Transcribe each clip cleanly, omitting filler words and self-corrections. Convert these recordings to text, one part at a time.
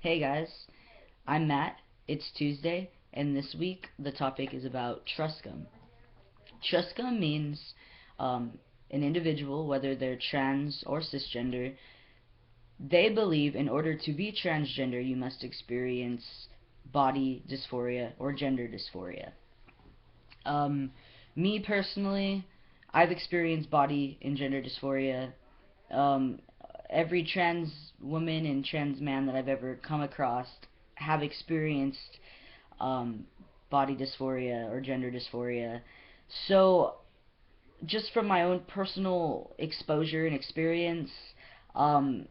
Hey guys, I'm Matt. It's Tuesday, and this week the topic is about Truscum. Truscum means um, an individual, whether they're trans or cisgender, they believe in order to be transgender you must experience body dysphoria or gender dysphoria. Um, Me personally, I've experienced body and gender dysphoria. Um, every trans woman and trans man that I've ever come across have experienced um, body dysphoria or gender dysphoria. So, just from my own personal exposure and experience, um,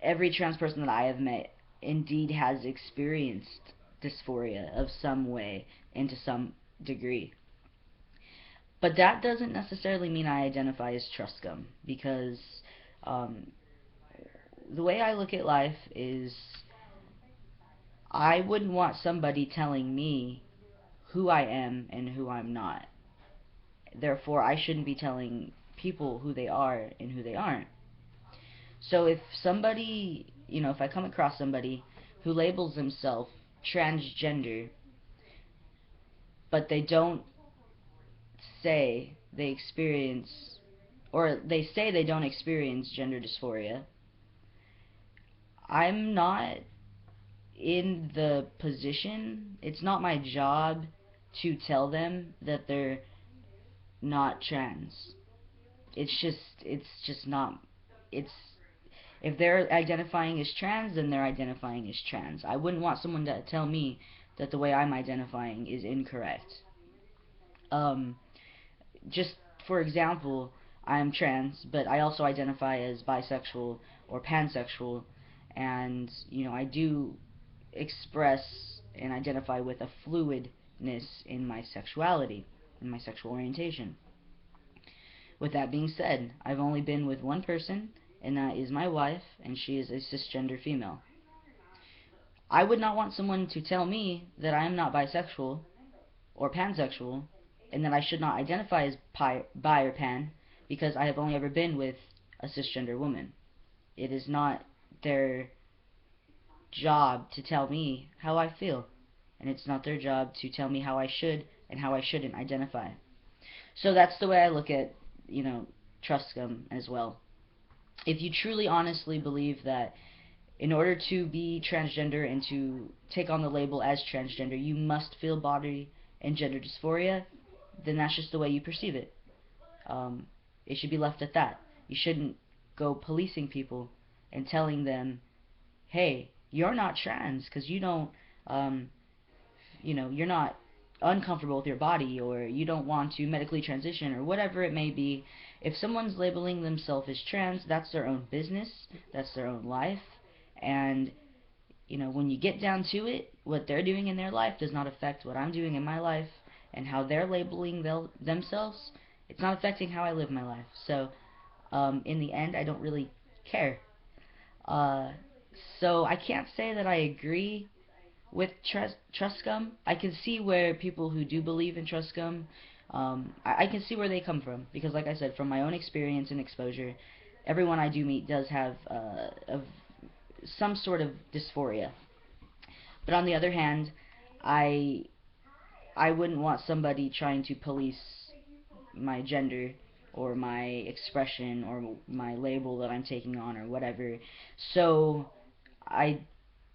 every trans person that I have met indeed has experienced dysphoria of some way and to some degree. But that doesn't necessarily mean I identify as Truscum because um, the way I look at life is I wouldn't want somebody telling me who I am and who I'm not. Therefore, I shouldn't be telling people who they are and who they aren't. So if somebody, if I come across somebody who labels themselves transgender, but they don't say they experience, or they say they don't experience gender dysphoria, I'm not in the position, it's not my job to tell them that they're not trans. It's just not, it's, if they're identifying as trans, then they're identifying as trans. I wouldn't want someone to tell me that the way I'm identifying is incorrect. Um, just for example, I'm trans, but I also identify as bisexual or pansexual, and I do express and identify with a fluidness in my sexuality, in my sexual orientation. With that being said, I've only been with one person, and that is my wife, and she is a cisgender female. I would not want someone to tell me that I am not bisexual or pansexual, and that I should not identify as bi or pan because I have only ever been with a cisgender woman. It is not their job to tell me how I feel, and it's not their job to tell me how I should and how I shouldn't identify. So that's the way I look at, you know, Truscum as well. If you truly honestly believe that in order to be transgender and to take on the label as transgender, you must feel body and gender dysphoria, then that's just the way you perceive it. Um, it should be left at that. You shouldn't go policing people and telling them, hey, you're not trans because you don't, um, you're not uncomfortable with your body or you don't want to medically transition or whatever it may be. If someone's labeling themselves as trans, that's their own business, that's their own life, and when you get down to it, what they're doing in their life does not affect what I'm doing in my life, and how they're labeling themselves, it's not affecting how I live my life. So, in the end, I don't really care. Uh, so I can't say that I agree with Truscum. I can see where people who do believe in Truscum, I can see where they come from because, like I said, from my own experience and exposure, everyone I do meet does have some sort of dysphoria. But on the other hand, I I wouldn't want somebody trying to police my gender or my expression or my label that I'm taking on or whatever. So I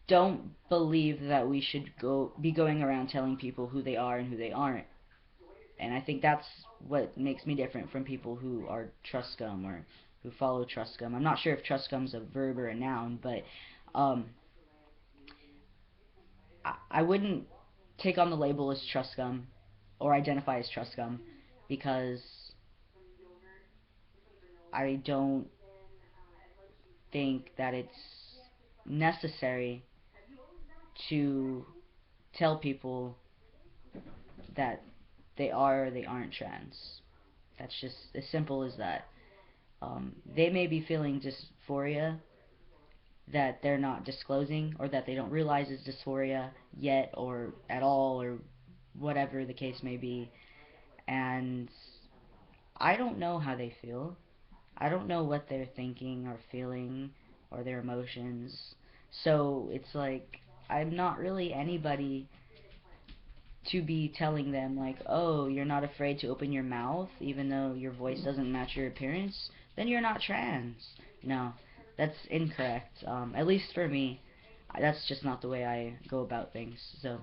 don't believe that we should be going around telling people who they are and who they aren't. And I think that's what makes me different from people who are Truscum or who follow Truscum. I'm not sure if Truscum's a verb or a noun, but um, I wouldn't take on the label as Truscum or identify as Truscum because I don't think that it's necessary to tell people that they are or they aren't trans. That's just as simple as that. They may be feeling dysphoria that they're not disclosing or that they don't realize is dysphoria yet or at all or whatever the case may be. And I don't know how they feel. I don't know what they're thinking or feeling or their emotions. So it's like I'm not really anybody to be telling them like, oh, you're not afraid to open your mouth even though your voice doesn't match your appearance, then you're not trans. No, that's incorrect. At least for me, that's just not the way I go about things. So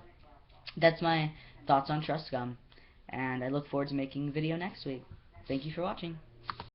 that's my thoughts on Truscum, and I look forward to making a video next week. Thank you for watching.